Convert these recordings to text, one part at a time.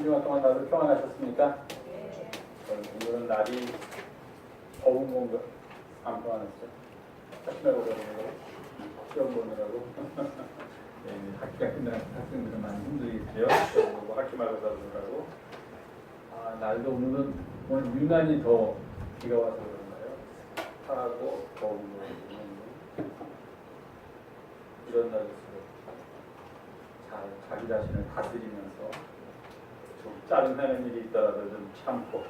주말 동안 다들 평안하셨습니까? 오늘은 날이 더운 건가? 안 평안했죠? 학교하고 그러느라고 시험 보느라고 학기가 끝나서 학생들은 많이 힘들겠죠? 뭐 학기 말고 그러느라고 날도 오늘은 오늘 유난히 더 비가 와서 그런가요? 습하고 더운 거 이런 날일수록 잘 자기 자신을 다스리면서 좀 짜증나는 일이 있더라도 좀 참고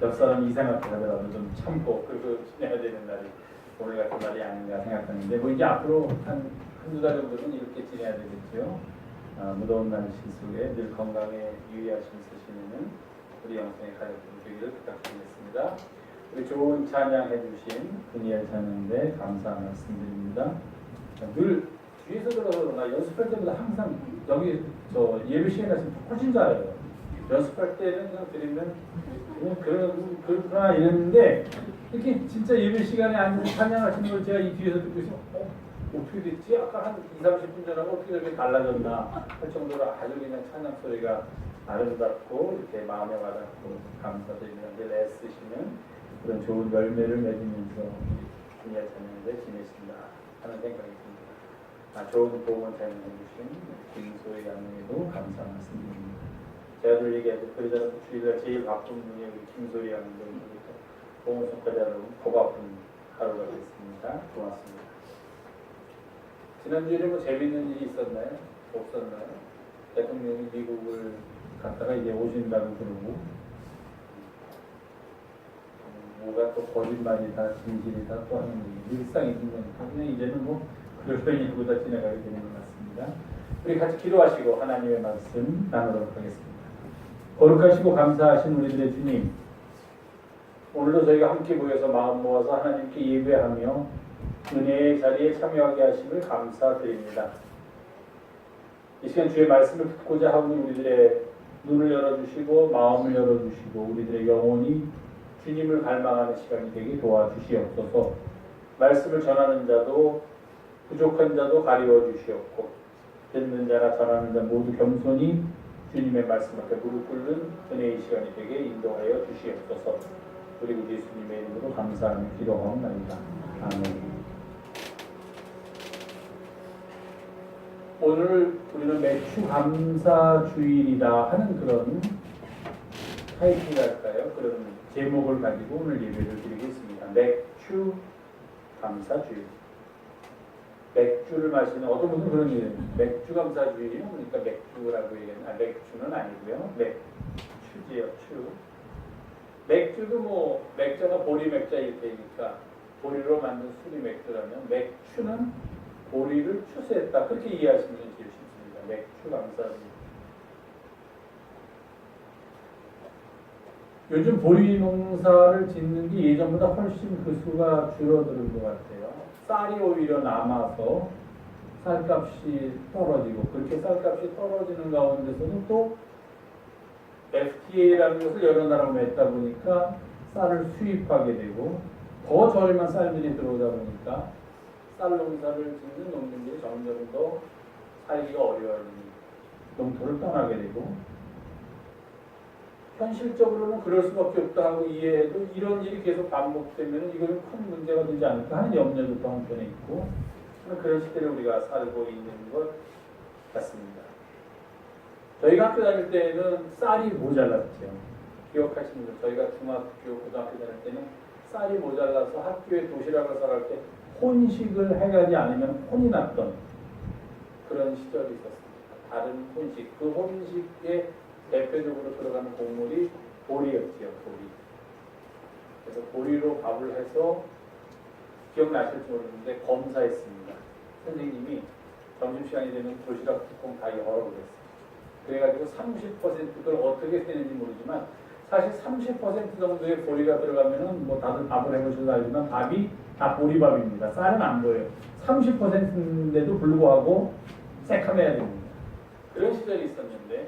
옆 사람이 이상하게 하더라도 좀 참고 그리고 지내야 되는 날이 오늘 같은 날이 아닌가 생각하는데 뭐 이제 앞으로 한두 달 정도는 이렇게 지내야 되겠죠. 무더운 날씨 속에 늘 건강에 유의하시면서 지내는 우리 영성의 가족들 되기를 부탁드리겠습니다. 우리 좋은 찬양해 주신 분이엘 찬양대 감사 말씀드립니다. 늘 뒤에서 들어서 그러나 연습할 때보다 항상 여기 예배 시간에 가시면 훨씬 잘해요. 연습할 때는 그냥 드리면 그렇구나 이랬는데 이렇게 진짜 예배 시간에 앉아서 찬양하시는 걸 제가 이 뒤에서 듣고 있으면 어떻게 됐지? 아까 한 20-30분 전하고 어떻게 이렇게 달라졌나 할 정도로 아주 그냥 찬양 소리가 아름답고 이렇게 마음에 와닿고 감사드립니다. 늘 애쓰시는 그런 좋은 열매를 맺으면서 분야 찬양대 지내신다 하는 생각이 듭니다. 좋은 보험을 찬양해 주신 김소희 양에도 감사 말씀드립니다. 제가 늘 얘기하죠. 그러자는 주일날 제일 바쁜 분이 우리 김소희 양님이니까 보험 성과자로 더 바쁜 하루가 됐습니다. 고맙습니다. 지난주에 뭐 재밌는 일이 있었나요? 없었나요? 대통령이 미국을 갔다가 이제 오신다고 그러고 뭐가 또 거짓말이다 진실이다 또 하는 일이 일상이 있으니까 그냥 이제는 뭐 그런 일보다 지나가게 되는 것 같습니다. 우리 같이 기도하시고 하나님의 말씀 나누도록 하겠습니다. 거룩하시고 감사하신 우리들의 주님, 오늘도 저희가 함께 모여서 마음 모아서 하나님께 예배하며 은혜의 자리에 참여하게 하심을 감사드립니다. 이 시간 주의 말씀을 듣고자 하는 우리들의 눈을 열어주시고 마음을 열어주시고 우리들의 영혼이 주님을 갈망하는 시간이 되게 도와주시옵소서. 말씀을 전하는 자도 부족한 자도 가리워 주시옵고 듣는 자나 전하는 자 모두 겸손히 주님의 말씀 앞에 무릎 꿇는 은혜의 시간이 되게 인도하여 주시옵소서. 우리 구 예수님의 이름으로 감사하며 기도하옵나이다. 아멘. 오늘 우리는 매주 감사 주일이다 하는 그런 타이틀이랄까요? 그런 제목을 가지고 오늘 예배를 드리겠습니다. 맥주 감사 주일. 맥주를 마시는 어떤 분은 그런 얘기예요. 맥주 감사 주일이요? 그러니까 맥주라고 얘기하는 맥주는 아니고요. 맥주지요. 추. 맥주도 뭐 맥주나 보리 맥자 이렇게니까 보리로 만든 술이 맥주라면 맥주는 보리를 추수했다. 그렇게 이해하시면 제일 쉽습니다. 맥주 감사 주일. 요즘 보리 농사를 짓는 게 예전보다 훨씬 그 수가 줄어드는 것 같아요. 쌀이 오히려 남아서 쌀값이 떨어지고 그렇게 쌀값이 떨어지는 가운데서는 또 FTA라는 것을 여러 나라가 맺다 보니까 쌀을 수입하게 되고 더 저렴한 쌀들이 들어오다 보니까 쌀 농사를 짓는 농민들이 점점 더 살기가 어려운 농토를 떠나게 되고 현실적으로는 그럴 수밖에 없다 하고 이해해도 이런 일이 계속 반복되면 이거는 큰 문제가 되지 않을까 하는 염려도 또 한편에 있고 그런 시대를 우리가 살고 있는 것 같습니다. 저희가 학교 다닐 때는 쌀이 모자랐죠. 기억하시는 분, 저희가 중학교, 고등학교 다닐 때는 쌀이 모자라서 학교에 도시락을 싸갈 때 혼식을 해가지 않으면 혼이 났던 그런 시절이 있었습니다. 다른 혼식, 그 혼식에 대표적으로 들어가는 곡물이 보리였지요. 보리. 그래서 보리로 밥을 해서 기억나실지 모르는데 검사했습니다. 선생님이 점심시간이 되면 도시락 뚜껑 다 열어보겠어요. 그래가지고 30% 그걸 어떻게 세는지 모르지만 사실 30% 정도의 보리가 들어가면은 뭐 다들 밥을 해보셔서 알지만 밥이 다 보리밥입니다. 쌀은 안 보여요. 30%인데도 불구하고 새카매야 됩니다. 그런 시절이 있었는데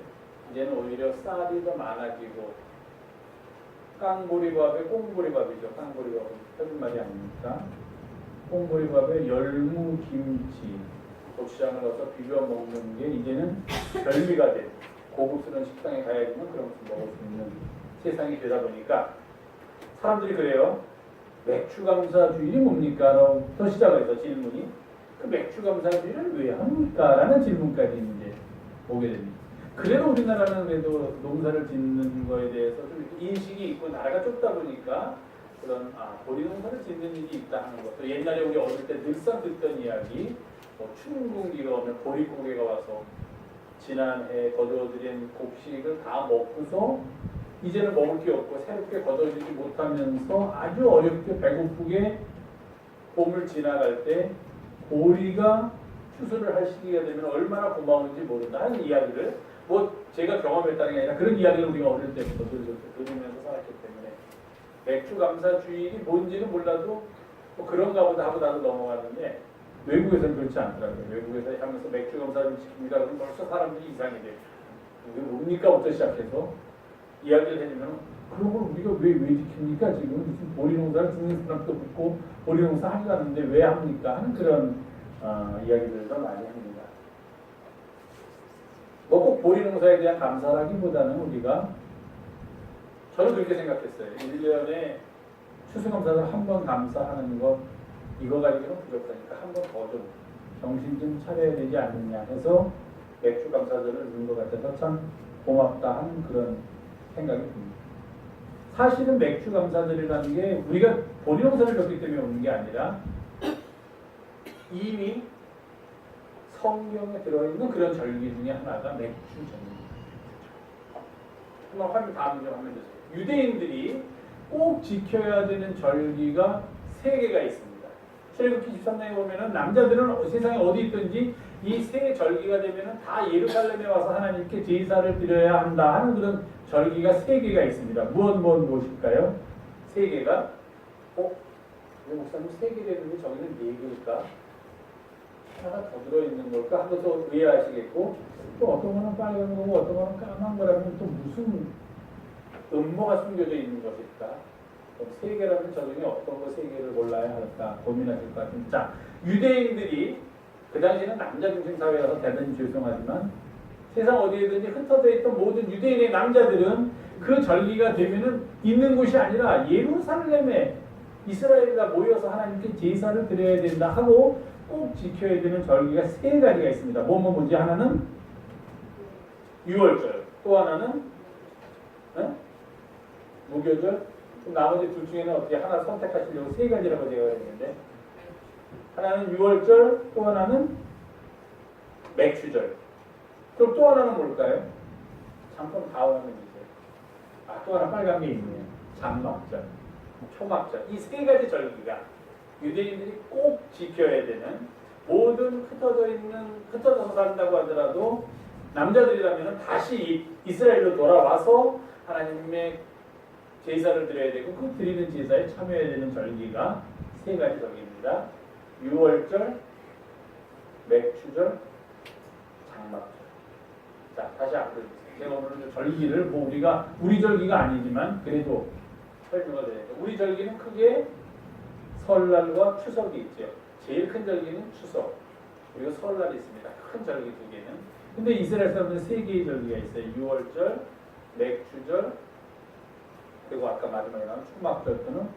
이제는 오히려 쌀이 더 많아지고 깡보리밥에 꽁보리밥이죠. 깡보리밥은 표준말이 아닙니까? 꽁보리밥에 열무김치, 고추장을 넣어서 비벼 먹는 게 이제는 별미가 된 고급스러운 식당에 가야지만 그런 것을 먹을 수 있는 세상이 되다 보니까 사람들이 그래요. 맥주 감사 주일이 뭡니까? 부터 시작해서 질문이 그 맥주 감사 주일을 왜 합니까? 라는 질문까지 이제 오게 됩니다. 그래도 우리나라는 그래도 농사를 짓는 거에 대해서 좀 인식이 있고 나라가 좁다 보니까 그런 보리 농사를 짓는 일이 있다 하는 것도 옛날에 우리 어릴 때 늘상 듣던 이야기 뭐 춘궁기가 오면 보릿고개가 와서 지난해 거두어들인 곡식을 다 먹고서 이제는 먹을 게 없고 새롭게 거둬주지 못하면서 아주 어렵게 배고프게 봄을 지나갈 때 보리가 추수를 할 시기가 되면 얼마나 고마운지 모른다 하는 이야기를 뭐 제가 경험했다는 게 아니라 그런 이야기를 우리가 어릴 때부터 들으면서 살았기 때문에 맥주 감사 주일이 뭔지는 몰라도 뭐 그런가 보다 하고 나도 넘어가는데 외국에서는 그렇지 않더라고요. 외국에서 하면서 맥주 감사를 지킵니다. 그러면 벌써 사람들이 이상이 돼요. 이게 뭡니까부터 시작해서 이야기를 해주면 그런 걸 우리가 왜 지킵니까? 지금 무슨 보리 농사를 짓는 사람도 없고 보리 농사 하려는데 왜 합니까? 하는 그런 이야기들도 많이 합니다. 뭐 꼭 보리 농사에 대한 감사라기보다는 우리가 저는 그렇게 생각했어요. 1년에 추수감사를 한 번 감사하는 것 이거 가지고는 부족하니까 한 번 더 좀 정신 좀 차려야 되지 않느냐 해서 맥주 감사절을 넣은 것 같아서 참 고맙다 하는 그런 생각이 듭니다. 사실은 맥주 감사절이라는 게 우리가 보리 농사를 졌기 때문에 오는 게 아니라 이미 성경에 들어있는 그런 절기 중에 하나가 맥주절입니다. 한번 다음 좀 하면 되세요. 유대인들이 꼭 지켜야 되는 절기가 3개가 있습니다. 출애굽기 13장에 보면은 남자들은 세상에 어디 있든지 이 세 절기가 되면은 다 예루살렘에 와서 하나님께 제사를 드려야 한다 하는 그런 절기가 3개가 있습니다. 무엇일까요? 3개가 목사님 3개라는데 저기는 4개일까? 하나 더 들어있는 걸까? 한번 또 이해하시겠고 또 어떤 거는 빨간 거고 어떤 거는 까만 거라면 또 무슨 음모가 숨겨져 있는 것일까? 3개라면 저 중에 어떤 거 3개를 골라야 할까 고민하실 것 같은데 자, 유대인들이 그 당시에는 남자 중심 사회라서 대단히 죄송하지만 세상 어디에든지 흩어져 있던 모든 유대인의 남자들은 그 절기가 되면은 있는 곳이 아니라 예루살렘에 이스라엘과 모여서 하나님께 제사를 드려야 된다 하고 꼭 지켜야 되는 절기가 3가지가 있습니다. 뭔지 하나는 유월절, 또 하나는 무교절, 나머지 둘 중에는 어떻게 하나 선택하시려고 3가지라고 제가 했는데 하나는 유월절, 또 하나는 맥주절, 그럼 또 하나는 뭘까요? 잠깐 다음하면 이제 또 하나 빨간 게 있네요. 장막절, 초막절. 이 3가지 절기가 유대인들이 꼭 지켜야 되는 모든 흩어져서 산다고 하더라도 남자들이라면 다시 이스라엘로 돌아와서 하나님의 제사를 드려야 되고 그 드리는 제사에 참여해야 되는 절기가 3가지 절기입니다. 유월절, 맥주절, 장막절. 자, 다시 앞으로 제가 오늘 절기를 우리 절기가 아니지만 그래도 설명을 드려야죠. 우리 절기는 크게 설날과 추석이 있죠. 제일 큰 절기는 추석, 그리고 설날이 있습니다. 큰 절기 2개는. 근데 이스라엘 사람들은 3개의 절기가 있어요. 유월절, 맥주절, 그리고 아까 마지막에 나온 초막절 또는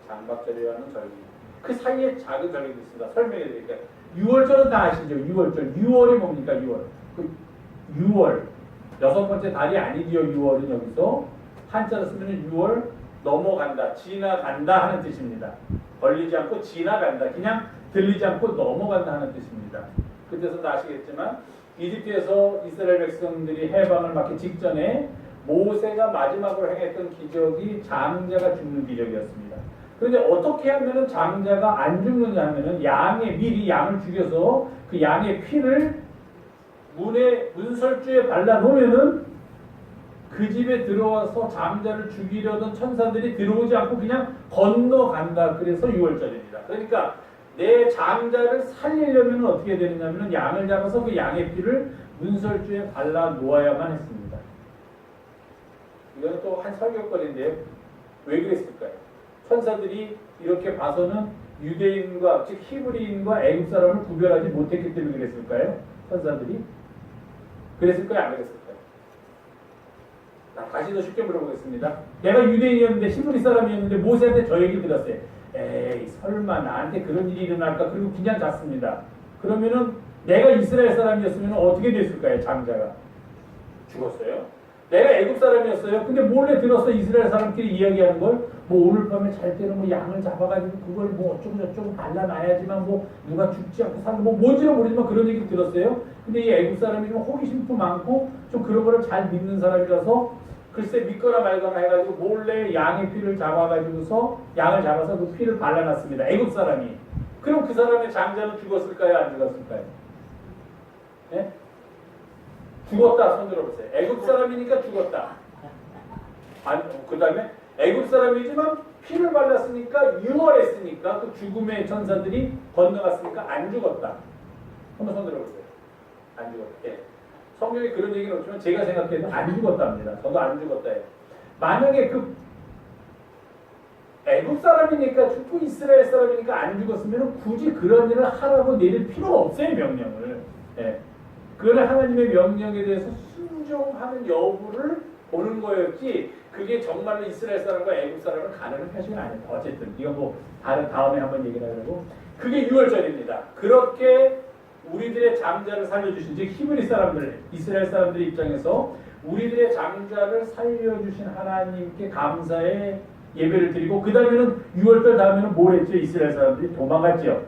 장막절이라는 절기. 그 사이에 작은 절기도 있습니다. 설명해 드릴게요. 유월절은 다 아시죠? 유월절. 6월이 뭡니까? 6월. 그 6월. 6번째 달이 아니지요. 6월은 여기서. 한자로 쓰면 6월 넘어간다, 지나간다 하는 뜻입니다. 걸리지 않고 지나간다. 그냥 들리지 않고 넘어간다 하는 뜻입니다. 그때서도 아시겠지만 이집트에서 이스라엘 백성들이 해방을 받기 직전에 모세가 마지막으로 행했던 기적이 장자가 죽는 기적이었습니다. 그런데 어떻게 하면 장자가 안 죽느냐 하면은 미리 양을 죽여서 그 양의 피를 문설주에 발라놓으면은 그 집에 들어와서 장자를 죽이려던 천사들이 들어오지 않고 그냥 건너간다. 그래서 6월절입니다. 그러니까 내 장자를 살리려면 어떻게 되느냐면 양을 잡아서 그 양의 피를 문설주에 발라 놓아야만 했습니다. 이건 또 한 설교거리인데요. 왜 그랬을까요? 천사들이 이렇게 봐서는 유대인과 즉 히브리인과 애굽 사람을 구별하지 못했기 때문에 그랬을까요? 천사들이? 그랬을까요? 안 그랬을까요? 다시 더 쉽게 물어보겠습니다. 내가 유대인이었는데 히브리 사람이었는데 모세한테 저 얘기를 들었어요. 에이 설마 나한테 그런 일이 일어날까? 그리고 그냥 잤습니다. 그러면은 내가 이스라엘 사람이었으면 어떻게 됐을까요? 장자가 죽었어요. 내가 애굽 사람이었어요. 근데 몰래 들어서 이스라엘 사람끼리 이야기하는 걸 뭐 오늘 밤에 잘 때는 뭐 양을 잡아가지고 그걸 뭐 어쩌고 저쩌고 발라놔야지만 뭐 누가 죽지 않고 사는 뭐 뭔지는 모르지만 그런 얘기 들었어요. 근데 이 애굽 사람이 좀 호기심도 많고 좀 그런 거를 잘 믿는 사람이라서 글쎄 믿거나 말거나 해가지고 몰래 양의 피를 잡아가지고서 양을 잡아서 그 피를 발라놨습니다. 애굽 사람이. 그럼 그 사람의 장자는 죽었을까요? 안 죽었을까요? 네? 죽었다. 손 들어보세요. 애굽 사람이니까 죽었다. 그 다음에 애굽 사람이지만 피를 발랐으니까 유월했으니까 그 죽음의 천사들이 건너갔으니까 안 죽었다. 한번 손 들어보세요. 안 죽었다. 예. 성경에 그런 얘기는 없지만 제가 생각해도 안 죽었답니다. 저도 안 죽었다 해요. 만약에 그 애굽 사람이니까 죽고 이스라엘 사람이니까 안 죽었으면 굳이 그런 일을 하라고 내릴 필요가 없어요. 명령을. 예. 그거는 하나님의 명령에 대해서 순종하는 여부를 보는 거였지 그게 정말로 이스라엘 사람과 애굽 사람을 가르는 표시는 아닙니다. 어쨌든 이건 뭐 다음에 한번 얘기를 하려고 그게 유월절입니다. 그렇게 우리들의 장자를 살려주신 즉 히브리 사람들, 이스라엘 사람들 입장에서 우리들의 장자를 살려주신 하나님께 감사의 예배를 드리고 그 다음에는 6월달 다음에는 뭘 했죠? 이스라엘 사람들이 도망갔죠.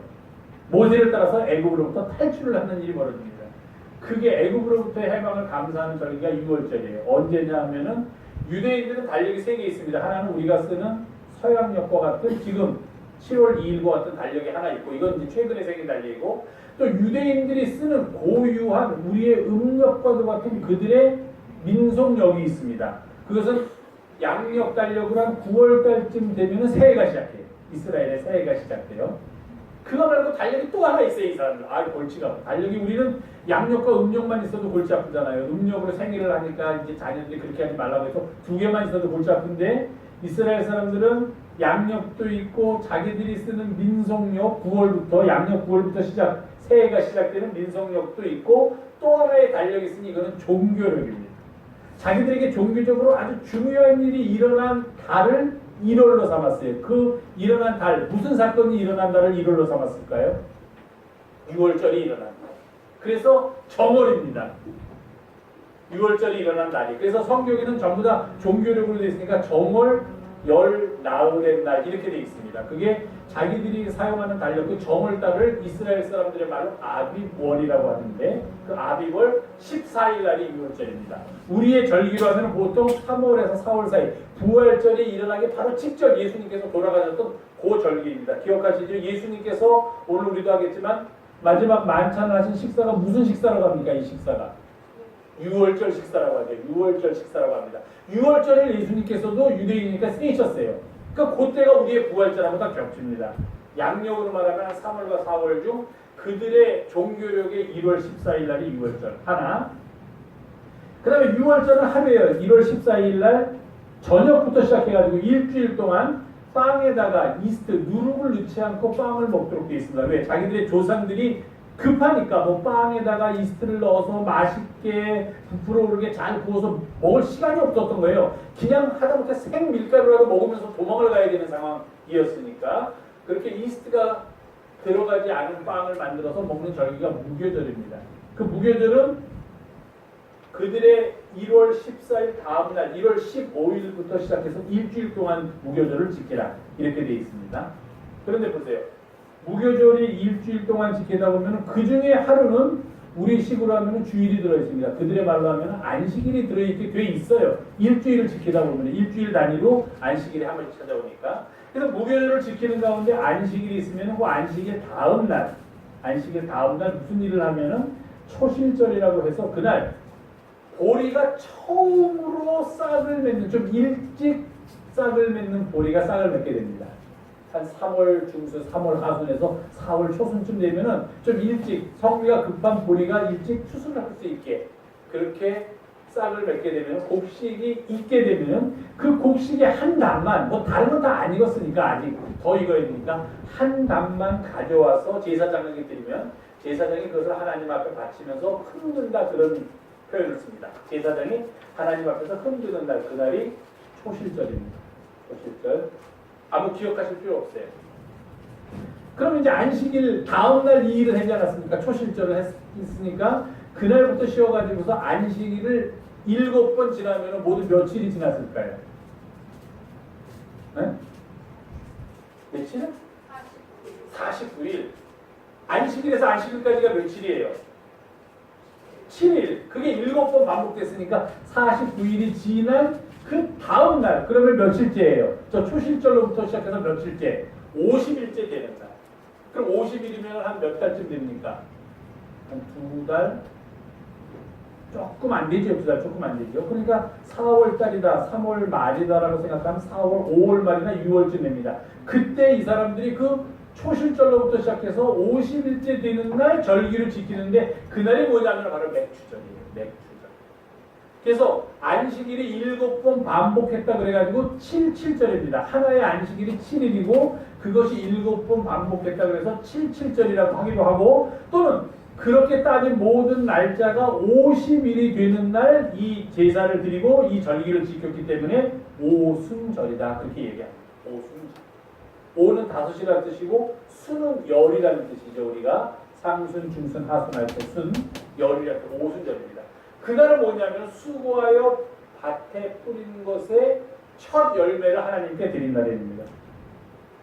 모세를 따라서 애굽으로부터 탈출을 하는 일이 벌어집니다. 그게 애굽으로부터의 해방을 감사하는 절기가 6월절이에요. 언제냐 하면은 유대인들은 달력이 3개 있습니다. 하나는 우리가 쓰는 서양력과 같은 지금 7월 2일과 같은 달력이 하나 있고 이건 이제 최근에 생긴 달력이고 또 유대인들이 쓰는 고유한 우리의 음력과도 같은 그들의 민속력이 있습니다. 그것은 양력 달력으로 한 9월달쯤 되면 새해가 시작해요. 이스라엘의 새해가 시작돼요. 그거 말고 달력이 또 하나 있어요. 이 사람들. 골치가 아파. 달력이 우리는 양력과 음력만 있어도 골치 아프잖아요. 음력으로 생일을 하니까 이제 자녀들이 그렇게 하지 말라고 해서 2개만 있어도 골치 아픈데 이스라엘 사람들은 양력도 있고 자기들이 쓰는 민속력 9월부터 양력 9월부터 새해가 시작되는 민속력도 있고 또 하나의 달력이 있으니 이거는 종교력입니다. 자기들에게 종교적으로 아주 중요한 일이 일어난 달을 1월로 삼았어요. 그 일어난 달, 무슨 사건이 일어난 달을 1월로 삼았을까요? 6월절이 일어난 달. 그래서 정월입니다. 6월절이 일어난 날이. 그래서 성경에는 전부 다 종교력으로 되어 있으니까 정월, 열, 나흘의 날 이렇게 되어 있습니다. 그게 자기들이 사용하는 달력, 그 정월달을 이스라엘 사람들의 말로 아비월이라고 하는데 그 아비월 14일 날이 6월절입니다. 우리의 절기로 하면 보통 3월에서 4월 사이 부활절이 일어나기 바로 직전 예수님께서 돌아가셨던 그 절기입니다. 기억하시죠? 예수님께서 오늘 우리도 하겠지만 마지막 만찬을 하신 식사가 무슨 식사라고 합니까? 이 식사가 6월절 식사라고 하죠. 6월절 식사라고 합니다. 6월절을 예수님께서도 유대인이니까 쓰셨어요. 그러니까 그때가 우리의 부활절하고 다 겹칩니다. 양력으로 말하면 3월과 4월 중 그들의 종교력의 1월 14일 날이 6월절 하나. 그 다음에 6월절은 하루예요. 1월 14일 날 저녁부터 시작해가지고 일주일 동안 빵에다가 이스트, 누룩을 넣지 않고 빵을 먹도록 되어 있습니다. 왜? 자기들의 조상들이 급하니까 뭐 빵에다가 이스트를 넣어서 맛있게 부풀어 오르게 잘 구워서 먹을 시간이 없었던 거예요. 그냥 하다못해 생밀가루라도 먹으면서 도망을 가야 되는 상황이었으니까 그렇게 이스트가 들어가지 않은 빵을 만들어서 먹는 절기가 무교절입니다. 그 무교절은 그들의 1월 14일 다음 날 1월 15일부터 시작해서 일주일 동안 무교절을 지키라 이렇게 되어 있습니다. 그런데 보세요. 무교절이 일주일 동안 지키다 보면 그 중에 하루는 우리 식으로 하면 주일이 들어있습니다. 그들의 말로 하면 안식일이 들어있게 돼 있어요. 일주일을 지키다 보면 일주일 단위로 안식일이 한 번씩 찾아오니까. 그래서 무교절을 지키는 가운데 안식일이 있으면 그 안식일 다음 날 무슨 일을 하면은 초실절이라고 해서 그날 보리가 처음으로 싹을 맺는 좀 일찍 싹을 맺는 보리가 싹을 맺게 됩니다. 한 3월 중순, 3월 하순에서 4월 초순쯤 되면은 좀 일찍 성미가 급한 보리가 일찍 추수를 할 수 있게 그렇게 싹을 맺게 되면 곡식이 익게 되면 그 곡식의 한 단만 뭐 다른 건 다 안 익었으니까 아직 더 익어야 되니까 한 단만 가져와서 제사장에게 드리면 제사장이 그것을 하나님 앞에 바치면서 흔든다 그런 표현을 씁니다. 제사장이 하나님 앞에서 흔드는 날, 그날이 초실절입니다. 초실절. 아무 기억하실 필요 없어요. 그럼 이제 안식일 다음날 이 일을 하지 않았습니까? 초실절을 했으니까 그날부터 쉬어가지고서 안식일을 7번 지나면 모두 며칠이 지났을까요? 네? 며칠? 49일. 안식일에서 안식일까지가 며칠이에요? 7일. 그게 7번 반복됐으니까 49일이 지난 그 다음날. 그러면 며칠째예요? 저 초실절로부터 시작해서 며칠째? 50일째 되는 날. 그럼 50일이면 한 몇 달쯤 됩니까? 한 2달? 조금 안 되죠. 2달 조금 안 되죠. 그러니까 4월 달이다, 3월 말이다라고 생각하면 4월, 5월 말이나 6월쯤 됩니다. 그때 이 사람들이 그 초실절로부터 시작해서 50일째 되는 날 절기를 지키는데 그날이 뭐냐면 바로 맥주절이에요. 맥주절. 그래서 안식일이 7번 반복했다 그래가지고 77절입니다. 하나의 안식일이 7일이고 그것이 7번 반복했다 그래서 77절이라고 하기도 하고 또는 그렇게 따진 모든 날짜가 50일이 되는 날 이 제사를 드리고 이 절기를 지켰기 때문에 오순절이다. 그렇게 얘기합니다. 오순절. 오는 5이라는 뜻이고 순은 열이라는 뜻이죠. 우리가 상순, 중순, 하순 할 때 순, 열이라는 뜻, 오순절입니다. 그날은 뭐냐면 수고하여 밭에 뿌린 것의 첫 열매를 하나님께 드린 날입니다.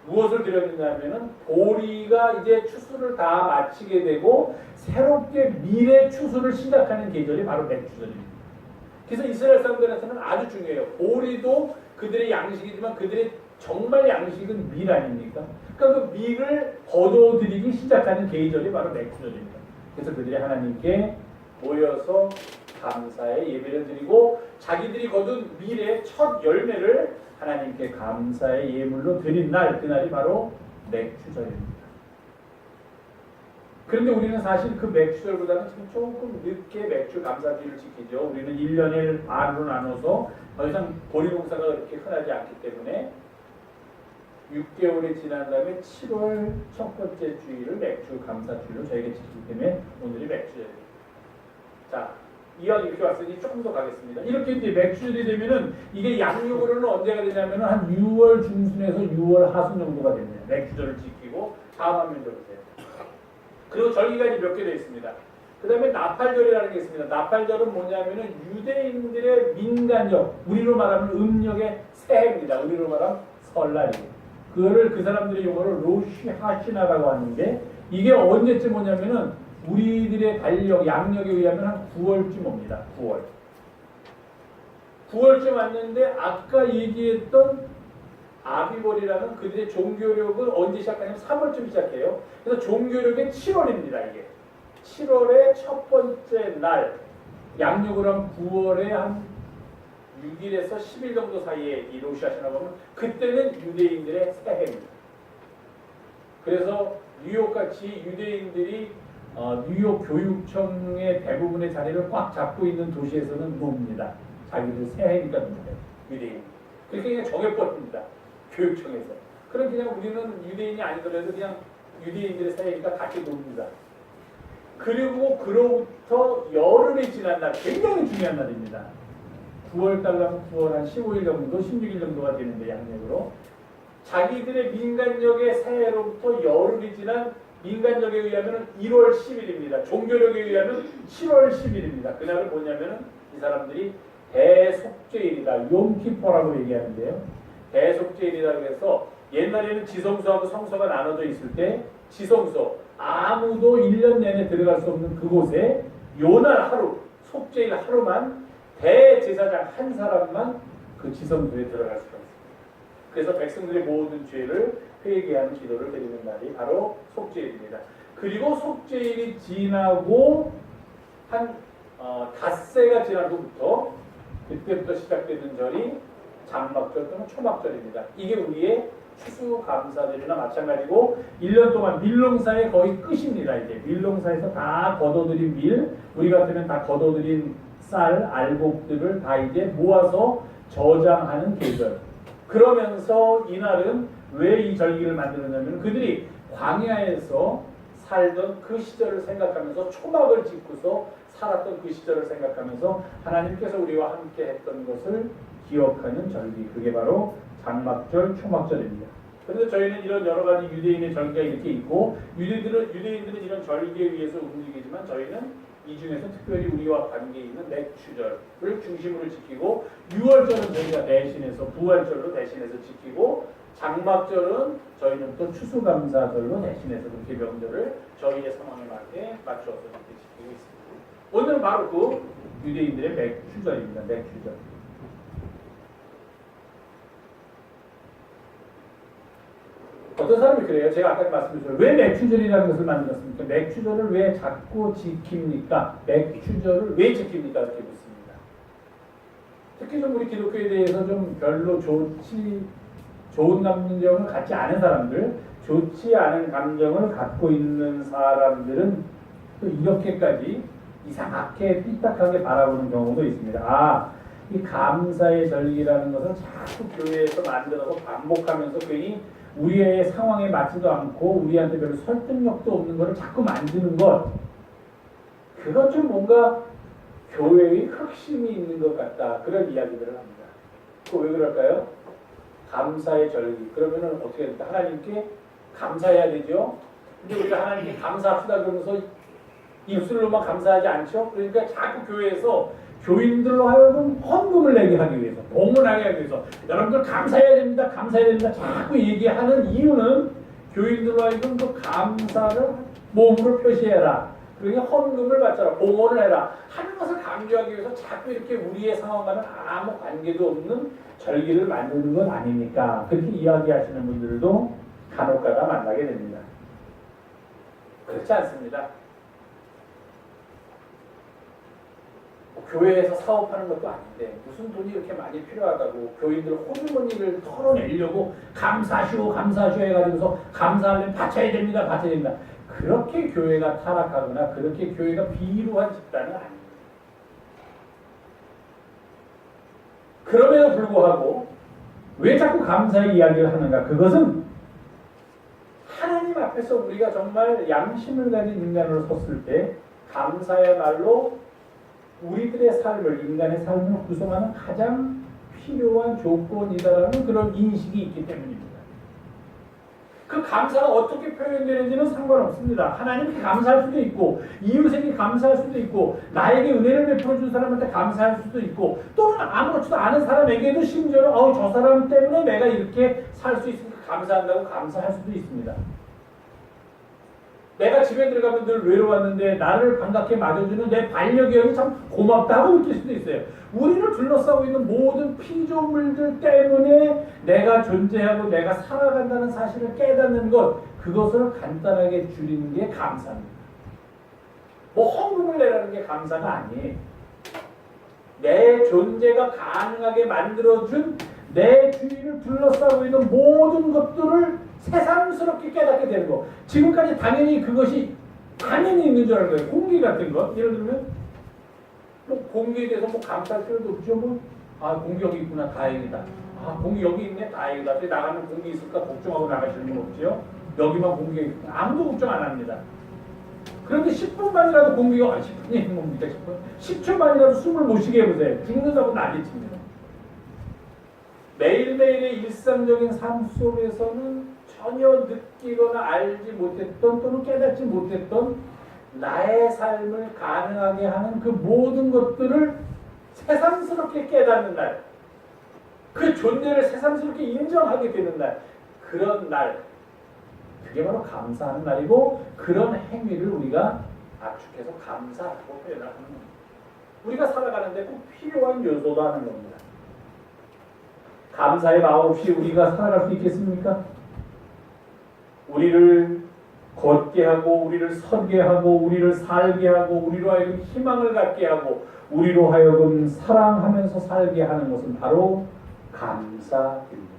무엇을 드렸느냐면은 보리가 이제 추수를 다 마치게 되고 새롭게 미래 추수를 시작하는 계절이 바로 맥주절입니다. 그래서 이스라엘 사람들한테는 아주 중요해요. 보리도 그들의 양식이지만 그들의 정말 양식은 밀 아닙니까? 그러니까 그 밀을 거둬들이기 시작하는 계절이 바로 맥주절입니다. 그래서 그들이 하나님께 모여서 감사의 예배를 드리고 자기들이 거둔 밀의 첫 열매를 하나님께 감사의 예물로 드린 날, 그날이 바로 맥주절입니다. 그런데 우리는 사실 그 맥주절보다는 조금 늦게 맥주 감사주의를 지키죠. 우리는 1년을 반으로 나눠서 더 이상 보리봉사가 그렇게 흔하지 않기 때문에 6개월이 지난 다음에 7월 첫 번째 주일을 맥주 감사주의로 저희가 지키기 때문에 오늘이 맥주절입니다. 자, 이왕 이렇게 왔으니 조금 더 가겠습니다. 이렇게 이제 맥주절이 되면은 이게 양력으로는 언제가 되냐면은 한 6월 중순에서 6월 하순 정도가 됩니다. 맥주절을 지키고 다음 화면 보세요. 그리고 절기가 이제 몇 개 되어 있습니다. 그 다음에 나팔절이라는 게 있습니다. 나팔절은 뭐냐면은 유대인들의 민간력, 우리로 말하면 음력의 새해입니다. 우리로 말하면 설날이에요. 그거를 그 사람들의 용어로 로시 하시나라고 하는데 이게 언제쯤 오냐면은 우리들의 달력, 양력에 의하면 한 9월쯤 옵니다. 9월. 9월쯤 왔는데 아까 얘기했던 아비벌이라는 그들의 종교력은 언제 시작하냐면 3월쯤 시작해요. 그래서 종교력의 7월입니다. 이게. 7월의 첫 번째 날, 양력으로 하면 9월에 한 6일에서 10일 정도 사이에 이 로시아시나 보면 그때는 유대인들의 새해입니다. 그래서 뉴욕같이 유대인들이 뉴욕 교육청의 대부분의 자리를 꽉 잡고 있는 도시에서는 뭡니다. 자기들 새해니까 뭡니다. 유대인. 그렇게 그냥 정해버립니다. 교육청에서. 그럼 그냥 우리는 유대인이 아니더라도 그냥 유대인들의 새해니까 같이 놉니다. 그리고 그로부터 열흘이 지난 날, 굉장히 중요한 날입니다. 9월 달라면 9월 한 15일 정도, 16일 정도가 되는데 양력으로 자기들의 민간력의 새해로부터 열흘이 지난 민간력에 의하면 1월 10일입니다. 종교력에 의하면 7월 10일입니다. 그날은 뭐냐면 이 사람들이 대속죄일이다. 욤키퍼라고 얘기하는데요. 대속죄일이다 그래서 옛날에는 지성소하고 성소가 나눠져 있을 때 지성소 아무도 1년 내내 들어갈 수 없는 그곳에 요날 하루 속죄일 하루만 대제사장 한 사람만 그 지성소에 들어갈 수가 있습니다. 그래서 백성들의 모든 죄를 회개하는 기도를 드리는 날이 바로 속죄일입니다. 그리고 속죄일이 지나고 한 닷새가 지난 후부터 그때부터 시작되는 절이 장막절 또는 초막절입니다. 이게 우리의 추수감사절이나 마찬가지고 1년 동안 밀농사의 거의 끝입니다. 이제 밀농사에서 다 걷어들인 밀, 우리 같으면 다 걷어들인 쌀, 알곡들을 다 이제 모아서 저장하는 계절. 그러면서 이날은 왜 이 절기를 만들었냐면 그들이 광야에서 살던 그 시절을 생각하면서 초막을 짓고서 살았던 그 시절을 생각하면서 하나님께서 우리와 함께 했던 것을 기억하는 절기, 그게 바로 장막절, 초막절입니다. 그런데 저희는 이런 여러 가지 유대인의 절기가 이렇게 있고 유대인들은 이런 절기에 의해서 움직이지만 저희는 이 중에서 특별히 우리와 관계 있는 맥추절을 중심으로 지키고 6월절은 저희가 대신해서 부활절로 대신해서 지키고 장막절은 저희는 또 추수감사절로 대신해서 그렇게 명절을 저희의 상황에 맞게 맞춰서 이렇게 지키고 있습니다. 오늘은 바로 그 유대인들의 맥추절입니다. 맥추절. 어떤 사람이 그래요. 제가 아까 말씀드렸죠. 왜 맥추절이라는 것을 만들었습니까? 맥추절을 왜 자꾸 지킵니까? 맥추절을 왜 지킵니까? 이렇게 묻습니다. 특히 좀 우리 기독교에 대해서 좀 별로 좋은 감정을 갖지 않은 사람들, 좋지 않은 감정을 갖고 있는 사람들은 또 이렇게까지 이상하게 삐딱하게 바라보는 경우도 있습니다. 이 감사의 절기라는 것을 자꾸 교회에서 만들어서 반복하면서 괜히 우리의 상황에 맞지도 않고 우리한테 별로 설득력도 없는 것을 자꾸 만드는 것, 그것 좀 뭔가 교회의 흑심이 있는 것 같다, 그런 이야기들을 합니다. 왜 그럴까요? 감사의 절기, 그러면은 어떻게 됩니까? 하나님께 감사해야 되죠. 근데 우리가 하나님께 감사합시다 그러면서 입술로만 감사하지 않죠. 그러니까 자꾸 교회에서 교인들로 하여금 헌금을 내게 하기 위해서, 봉헌하게 하기 위해서, 여러분들 감사해야 됩니다, 감사해야 됩니다 자꾸 얘기하는 이유는 교인들로 하여금 그 감사를 몸으로 표시해라, 그러니까 헌금을 바쳐라, 봉헌을 해라 하는 것을 강조하기 위해서 자꾸 이렇게 우리의 상황과는 아무 관계도 없는 절기를 만드는 건 아닙니까? 그렇게 이야기하시는 분들도 간혹가다 만나게 됩니다. 그렇지 않습니다. 교회에서 사업하는 것도 아닌데 무슨 돈이 이렇게 많이 필요하다고 교인들 호주머니를 털어내려고 감사하시오 해가지고서 감사하려면 바쳐야 됩니다. 그렇게 교회가 타락하거나 그렇게 교회가 비루한 집단은 아닙니다. 그럼에도 불구하고 왜 자꾸 감사의 이야기를 하는가? 그것은 하나님 앞에서 우리가 정말 양심을 가진 인간으로 섰을 때 감사야말로 우리들의 삶을, 인간의 삶을 구성하는 가장 필요한 조건이다라는 그런 인식이 있기 때문입니다. 그 감사가 어떻게 표현되는지는 상관없습니다. 하나님께 감사할 수도 있고, 이웃에게 감사할 수도 있고, 나에게 은혜를 베풀어 준 사람한테 감사할 수도 있고, 또는 아무렇지도 않은 사람에게도 심지어는 저 사람 때문에 내가 이렇게 살 수 있으니까 감사한다고 감사할 수도 있습니다. 내가 집에 들어가면 늘 외로웠는데 나를 반갑게 맞아주는 내 반려견이 참 고맙다 하고 느낄 수도 있어요. 우리를 둘러싸고 있는 모든 피조물들 때문에 내가 존재하고 내가 살아간다는 사실을 깨닫는 것, 그것을 간단하게 줄이는 게 감사입니다. 뭐 헌금을 내라는 게 감사가 아니에요. 내 존재가 가능하게 만들어준 내 주위를 둘러싸고 있는 모든 것들을 새삼스럽게 깨닫게 되는 거. 지금까지 당연히 그것이 당연히 있는 줄 알고요. 공기 같은 것. 예를 들면 뭐 공기에 대해서 뭐 감사할 필요도 없죠. 공기 여기 있구나, 다행이다. 공기 여기 있네, 다행이다. 나가면 공기 있을까 걱정하고 나가시는 분 없죠. 여기만 공기가 있구나, 아무도 걱정 안 합니다. 그런데 10분만이라도 공기가 10분이 뭡니까? 10분? 10초만이라도 숨을 못 쉬게 해보세요. 죽는다고 난리칩니다. 매일매일의 일상적인 삶 속에서는 전혀 느끼거나 알지 못했던 또는 깨닫지 못했던 나의 삶을 가능하게 하는 그 모든 것들을 새삼스럽게 깨닫는 날, 그 존재를 새삼스럽게 인정하게 되는 날, 그런 날, 그게 바로 감사하는 날이고, 그런 행위를 우리가 압축해서 감사라고 표현을 하는 겁니다. 우리가 살아가는데 꼭 필요한 요소도 하는 겁니다. 감사의 마음 없이 우리가 살아갈 수 있겠습니까? 우리를 걷게 하고, 우리를 서게 하고, 우리를 살게 하고, 우리로 하여금 희망을 갖게 하고, 우리로 하여금 사랑하면서 살게 하는 것은 바로 감사입니다.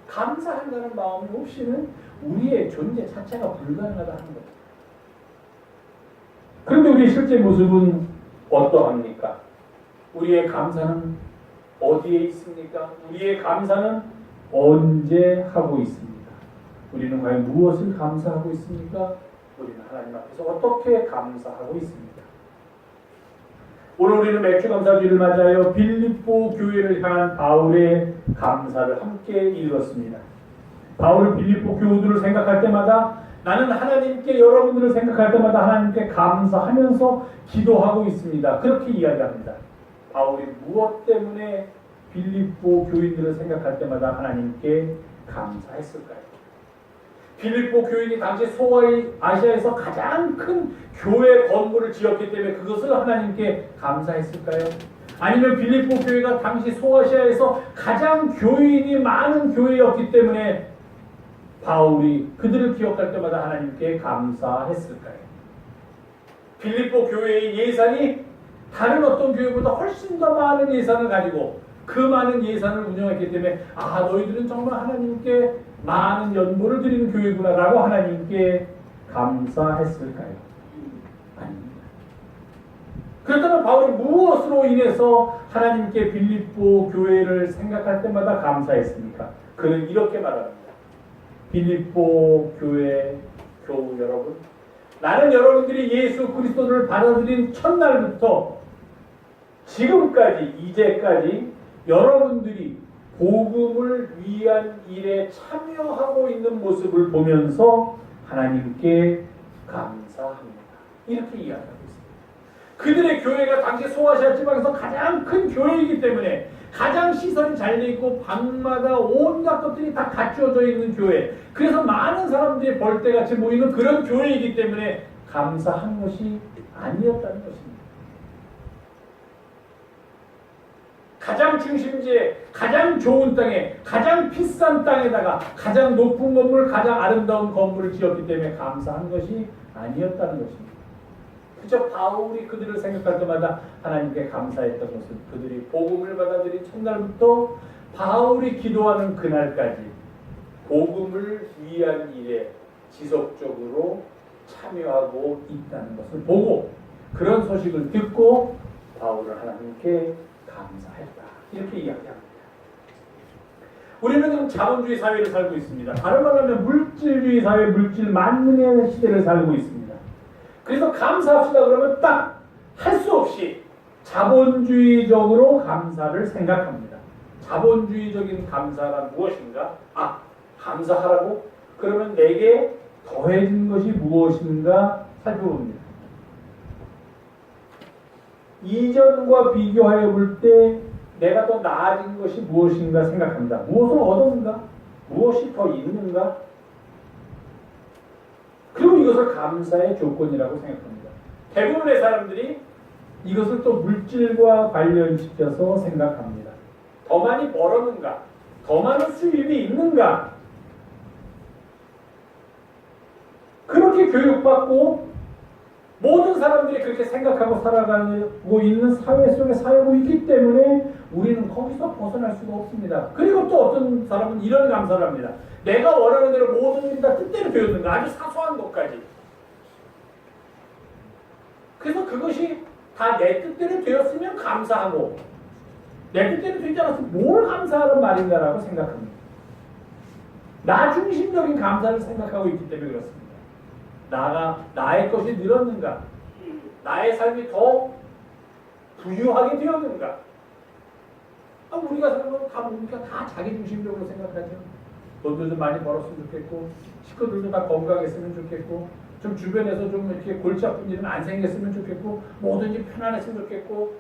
감사한다는 마음이 없이는 우리의 존재 자체가 불가능하다는 겁니다. 그런데 우리의 실제 모습은 어떠합니까? 우리의 감사는 어디에 있습니까? 우리의 감사는 언제 하고 있습니까? 우리는 과연 무엇을 감사하고 있습니까? 우리는 하나님 앞에서 어떻게 감사하고 있습니다. 오늘 우리는 맥주 감사주일을 맞아요. 빌립보 교회를 향한 바울의 감사를 함께 읽었습니다. 바울은 빌립보 교우들을 생각할 때마다 나는 하나님께 여러분들을 생각할 때마다 하나님께 감사하면서 기도하고 있습니다. 그렇게 이야기합니다. 바울이 무엇 때문에 빌립보 교인들을 생각할 때마다 하나님께 감사했을까요? 빌립보 교인이 당시 소아시아에서 가장 큰 교회 건물을 지었기 때문에 그것을 하나님께 감사했을까요? 아니면 빌립보 교회가 당시 소아시아에서 가장 교인이 많은 교회였기 때문에 바울이 그들을 기억할 때마다 하나님께 감사했을까요? 빌립보 교회의 예산이 다른 어떤 교회보다 훨씬 더 많은 예산을 가지고 그 많은 예산을 운영했기 때문에 너희들은 정말 하나님께 많은 연보를 드리는 교회구나 라고 하나님께 감사했을까요? 아닙니다. 그렇다면 바울이 무엇으로 인해서 하나님께 빌립보 교회를 생각할 때마다 감사했습니까? 그는 이렇게 말합니다. 빌립보 교회 교우 여러분, 나는 여러분들이 예수 그리스도를 받아들인 첫날부터 지금까지 이제까지 여러분들이 복음을 위한 일에 참여하고 있는 모습을 보면서 하나님께 감사합니다. 이렇게 이야기하고 있습니다. 그들의 교회가 당시 소아시아 지방에서 가장 큰 교회이기 때문에 가장 시설이 잘 돼 있고 방마다 온갖 것들이 다 갖추어져 있는 교회, 그래서 많은 사람들이 벌떼같이 모이는 그런 교회이기 때문에 감사한 것이 아니었다는 것입니다. 가장 중심지에 가장 좋은 땅에 가장 비싼 땅에다가 가장 높은 건물, 가장 아름다운 건물을 지었기 때문에 감사한 것이 아니었다는 것입니다. 그저 바울이 그들을 생각할 때마다 하나님께 감사했던 것은 그들이 복음을 받아들인 첫날부터 바울이 기도하는 그날까지 복음을 위한 일에 지속적으로 참여하고 있다는 것을 보고 그런 소식을 듣고 바울은 하나님께 감사했다. 이렇게 이야기합니다. 우리는 지금 자본주의 사회를 살고 있습니다. 다른 말로 하면 물질주의 사회, 물질 만능의 시대를 살고 있습니다. 그래서 감사합시다 그러면 딱 할 수 없이 자본주의적으로 감사를 생각합니다. 자본주의적인 감사가 무엇인가? 감사하라고? 그러면 내게 더해진 것이 무엇인가 살펴봅니다. 이전과 비교하여 볼 때 내가 더 나아진 것이 무엇인가 생각합니다. 무엇을 얻었는가? 무엇이 더 있는가? 그리고 이것을 감사의 조건이라고 생각합니다. 대부분의 사람들이 이것을 또 물질과 관련시켜서 생각합니다. 더 많이 벌었는가? 더 많은 수입이 있는가? 그렇게 교육받고 모든 사람들이 그렇게 생각하고 살아가고 있는 사회 속에 살고 있기 때문에 우리는 거기서 벗어날 수가 없습니다. 그리고 또 어떤 사람은 이런 감사를 합니다. 내가 원하는 대로 모든 일이 다 뜻대로 되었는가? 아주 사소한 것까지. 그래서 그것이 다 내 뜻대로 되었으면 감사하고 내 뜻대로 되지 않았으면 뭘 감사하는 말인가라고 생각합니다. 나 중심적인 감사를 생각하고 있기 때문에 그렇습니다. 나의 것이 늘었는가? 나의 삶이 더 부유하게 되었는가? 우리가 사는 건 다 뭡니까? 다 자기 중심적으로 생각하죠. 돈도 좀 많이 벌었으면 좋겠고, 식구들도 다 건강했으면 좋겠고, 좀 주변에서 좀 이렇게 골치 아픈 일은 안 생겼으면 좋겠고, 뭐든지 편안했으면 좋겠고,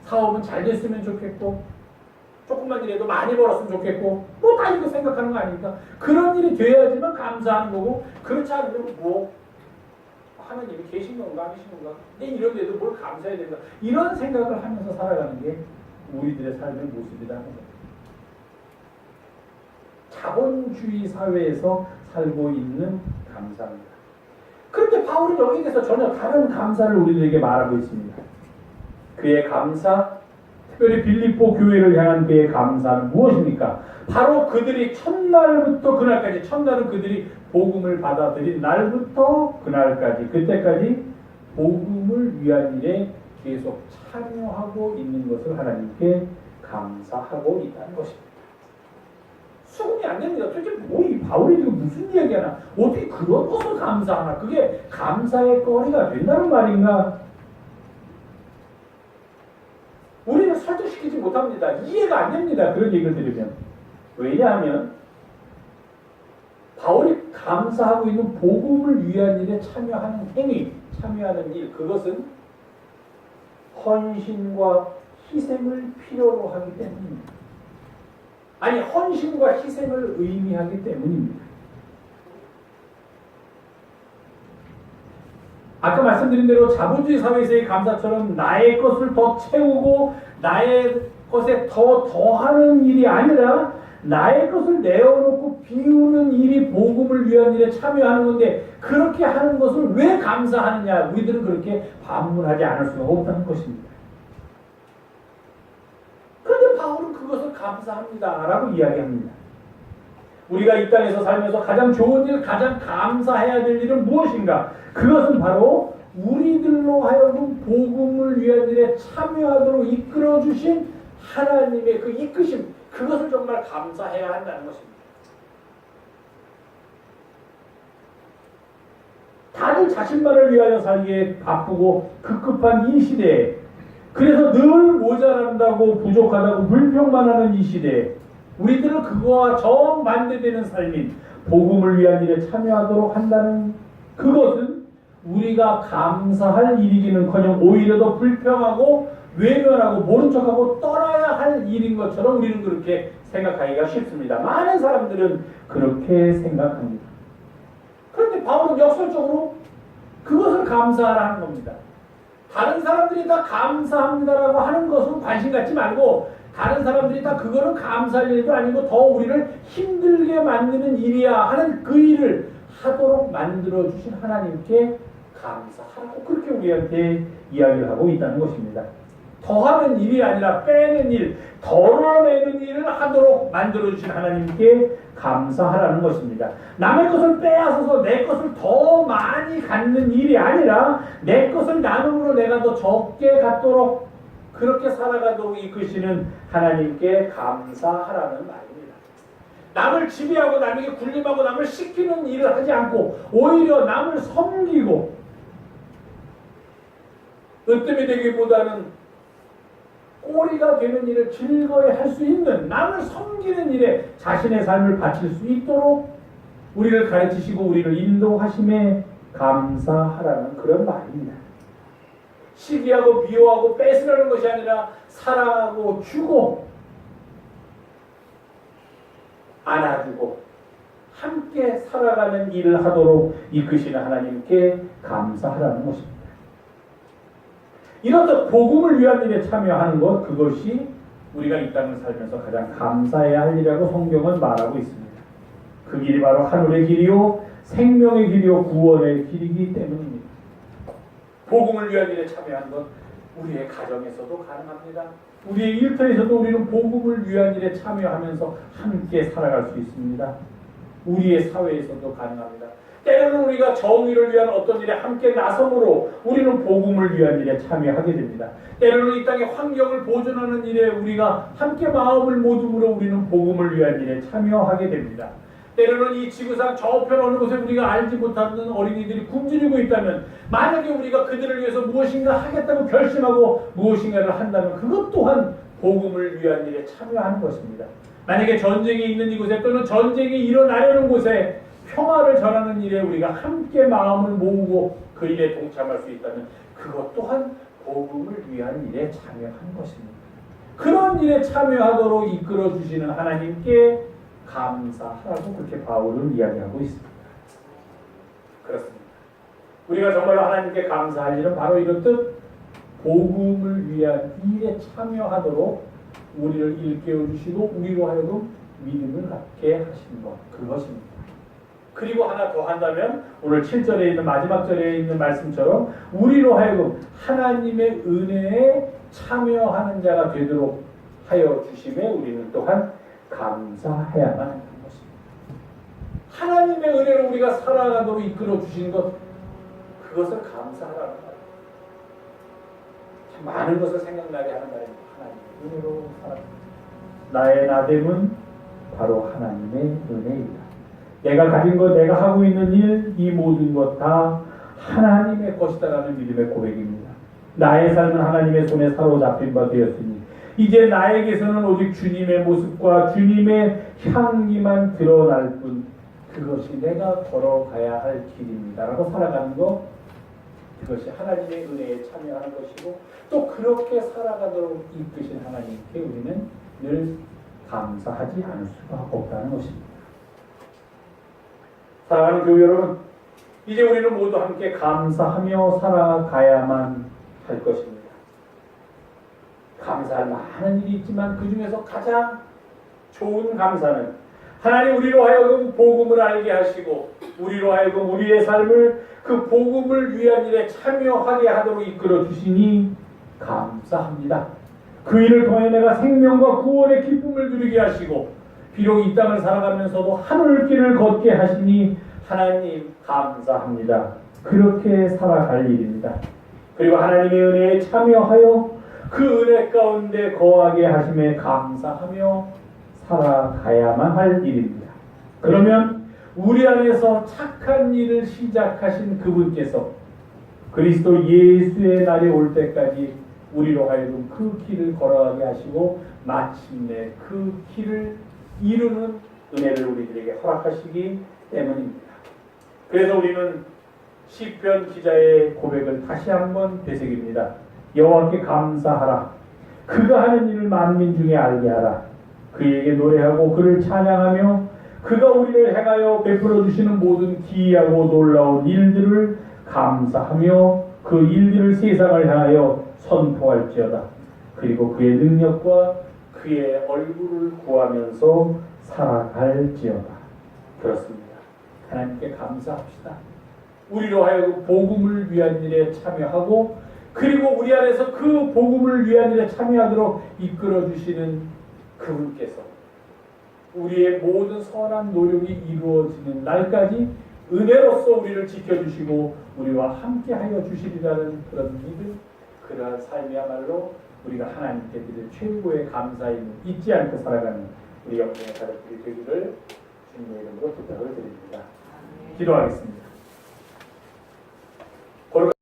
사업은 잘 됐으면 좋겠고, 조금만 일해도 많이 벌었으면 좋겠고, 뭐 다 이거 생각하는 거 아닙니까? 그런 일이 돼야지만 감사하는 거고, 그렇지 않으면 뭐 하나님이 계신 건가 아니신 건가? 이런 데도 뭘 감사해야 된다. 이런 생각을 하면서 살아가는 게 우리들의 삶의 모습이라는 거예요. 자본주의 사회에서 살고 있는 감사입니다. 그런데 바울은 여기에 대해서 전혀 다른 감사를 우리들에게 말하고 있습니다. 그의 감사, 특별히 빌립보 교회를 향한 그의 감사는 무엇입니까? 바로 그들이 첫날부터 그날까지, 첫날은 그들이 복음을 받아들인 날부터 그날까지, 그때까지 복음을 위한 일에 계속 참여하고 있는 것을 하나님께 감사하고 있다는 것입니다. 수긍이 안 됩니다. 도대체 이 바울이 지금 무슨 얘기하나? 어떻게 그런 것을 감사하나? 그게 감사의 거리가 된다는 말인가? 우리는 설득시키지 못합니다. 이해가 안 됩니다. 그런 얘기를 들으면. 왜냐하면 바울이 감사하고 있는 복음을 위한 일에 참여하는 행위, 참여하는 일, 그것은 헌신과 희생을 필요로 하기 때문입니다. 아니, 헌신과 희생을 의미하기 때문입니다. 아까 말씀드린 대로 자본주의 사회에서의 감사처럼 나의 것을 더 채우고 나의 것에 더 더하는 일이 아니라 나의 것을 내어놓고 비우는 일이 복음을 위한 일에 참여하는 건데, 그렇게 하는 것을 왜 감사하느냐? 우리들은 그렇게 반문하지 않을 수가 없다는 것입니다. 그런데 바울은 그것을 감사합니다 라고 이야기합니다. 우리가 이 땅에서 살면서 가장 좋은 일, 가장 감사해야 될 일은 무엇인가? 그것은 바로 우리들로 하여금 복음을 위한 일에 참여하도록 이끌어주신 하나님의 그 이끄심, 그것을 정말 감사해야 한다는 것입니다. 다들 자신만을 위하여 살기에 바쁘고 급급한 이 시대에, 그래서 늘 모자란다고 부족하다고 불평만 하는 이 시대에 우리들은 그거와 정반대되는 삶인 복음을 위한 일에 참여하도록 한다는 그것은 우리가 감사할 일이기는커녕 오히려 더 불평하고 외면하고 모른 척하고 떠나야 할 일인 것처럼 우리는 그렇게 생각하기가 쉽습니다. 많은 사람들은 그렇게 생각합니다. 그런데 바울은 역설적으로 그것을 감사하라는 겁니다. 다른 사람들이 다 감사합니다라고 하는 것은 관심 갖지 말고, 다른 사람들이 다 그거는 감사할 일도 아니고 더 우리를 힘들게 만드는 일이야 하는 그 일을 하도록 만들어주신 하나님께 감사하라고 그렇게 우리한테 이야기를 하고 있다는 것입니다. 더하는 일이 아니라 빼는 일, 덜어내는 일을 하도록 만들어주신 하나님께 감사하라는 것입니다. 남의 것을 빼앗아서 내 것을 더 많이 갖는 일이 아니라 내 것을 나눔으로 내가 더 적게 갖도록 그렇게 살아가도록 이끄시는 하나님께 감사하라는 말입니다. 남을 지배하고 남에게 군림하고 남을 시키는 일을 하지 않고 오히려 남을 섬기고 으뜸이 되기보다는 꼬리가 되는 일을 즐거이 할 수 있는, 남을 섬기는 일에 자신의 삶을 바칠 수 있도록 우리를 가르치시고 우리를 인도하심에 감사하라는 그런 말입니다. 시기하고 미워하고 뺏으려는 것이 아니라 사랑하고 주고 안아주고 함께 살아가는 일을 하도록 이끄시는 하나님께 감사하라는 것입니다. 이렇듯 복음을 위한 일에 참여하는 것, 그것이 우리가 이 땅을 살면서 가장 감사해야 할 일이라고 성경은 말하고 있습니다. 그 길이 바로 하늘의 길이요 생명의 길이요 구원의 길이기 때문입니다. 복음을 위한 일에 참여하는 것, 우리의 가정에서도 가능합니다. 우리의 일터에서도 우리는 복음을 위한 일에 참여하면서 함께 살아갈 수 있습니다. 우리의 사회에서도 가능합니다. 때로는 우리가 정의를 위한 어떤 일에 함께 나섬으로 우리는 복음을 위한 일에 참여하게 됩니다. 때로는 이 땅의 환경을 보존하는 일에 우리가 함께 마음을 모둠으로 우리는 복음을 위한 일에 참여하게 됩니다. 때로는 이 지구상 저편 어느 곳에 우리가 알지 못하는 어린이들이 굶주리고 있다면, 만약에 우리가 그들을 위해서 무엇인가 하겠다고 결심하고 무엇인가를 한다면 그것 또한 복음을 위한 일에 참여하는 것입니다. 만약에 전쟁이 있는 이곳에 또는 전쟁이 일어나려는 곳에 평화를 전하는 일에 우리가 함께 마음을 모으고 그 일에 동참할 수 있다면 그것 또한 복음을 위한 일에 참여한 것입니다. 그런 일에 참여하도록 이끌어주시는 하나님께 감사하라고 그렇게 바울은 이야기하고 있습니다. 그렇습니다. 우리가 정말로 하나님께 감사할 일은 바로 이렇듯 복음을 위한 일에 참여하도록 우리를 일깨워주시고 우리로 하여금 믿음을 갖게 하신 것, 그것입니다. 그리고 하나 더 한다면 오늘 7절에 있는 마지막 절에 있는 말씀처럼 우리로 하여금 하나님의 은혜에 참여하는 자가 되도록 하여 주심에 우리는 또한 감사해야만 하는 것입니다. 하나님의 은혜로 우리가 살아가도록 이끌어 주신 것, 그것을 감사하라는 말이에요. 참 많은 것을 생각나게 하는 말입니다. 하나님의 은혜로 살아갑니다. 나의 나됨은 바로 하나님의 은혜이다. 내가 가진 것, 내가 하고 있는 일, 이 모든 것 다 하나님의 것이다라는 믿음의 고백입니다. 나의 삶은 하나님의 손에 사로잡힌 바 되었으니 이제 나에게서는 오직 주님의 모습과 주님의 향기만 드러날 뿐 그것이 내가 걸어가야 할 길입니다라고 살아가는 것, 그것이 하나님의 은혜에 참여하는 것이고 또 그렇게 살아가도록 이끄신 하나님께 우리는 늘 감사하지 않을 수가 없다는 것입니다. 사랑하는 교회 여러분, 이제 우리는 모두 함께 감사하며 살아가야만 할 것입니다. 감사할 많은 일이 있지만 그 중에서 가장 좋은 감사는 하나님 우리로 하여금 복음을 알게 하시고 우리로 하여금 우리의 삶을 그 복음을 위한 일에 참여하게 하도록 이끌어 주시니 감사합니다. 그 일을 통해 내가 생명과 구원의 기쁨을 누리게 하시고 비록 이 땅을 살아가면서도 하늘길을 걷게 하시니 하나님 감사합니다. 그렇게 살아갈 일입니다. 그리고 하나님의 은혜에 참여하여 그 은혜 가운데 거하게 하심에 감사하며 살아가야만 할 일입니다. 그러면 우리 안에서 착한 일을 시작하신 그분께서 그리스도 예수의 날이 올 때까지 우리로 하여금 그 길을 걸어가게 하시고 마침내 그 길을 이루는 은혜를 우리들에게 허락하시기 때문입니다. 그래서 우리는 시편 기자의 고백을 다시 한번 되새깁니다. 여호와께 감사하라. 그가 하는 일을 만민 중에 알게 하라. 그에게 노래하고 그를 찬양하며 그가 우리를 행하여 베풀어 주시는 모든 기이하고 놀라운 일들을 감사하며 그 일들을 세상을 향하여 선포할지어다. 그리고 그의 능력과 그의 얼굴을 구하면서 살아갈지어다. 그렇습니다. 하나님께 감사합시다. 우리로 하여금 복음을 위한 일에 참여하고 그리고 우리 안에서 그 복음을 위한 일에 참여하도록 이끌어 주시는 그분께서 우리의 모든 선한 노력이 이루어지는 날까지 은혜로서 우리를 지켜주시고 우리와 함께하여 주시리라는 그런 믿음, 그러한 삶이야말로 우리가 하나님께 드릴 최고의 감사임을 잊지 않고 살아가는 우리 영광의 가족들이 되기를 주님의 이름으로 부탁을 드립니다. 기도하겠습니다.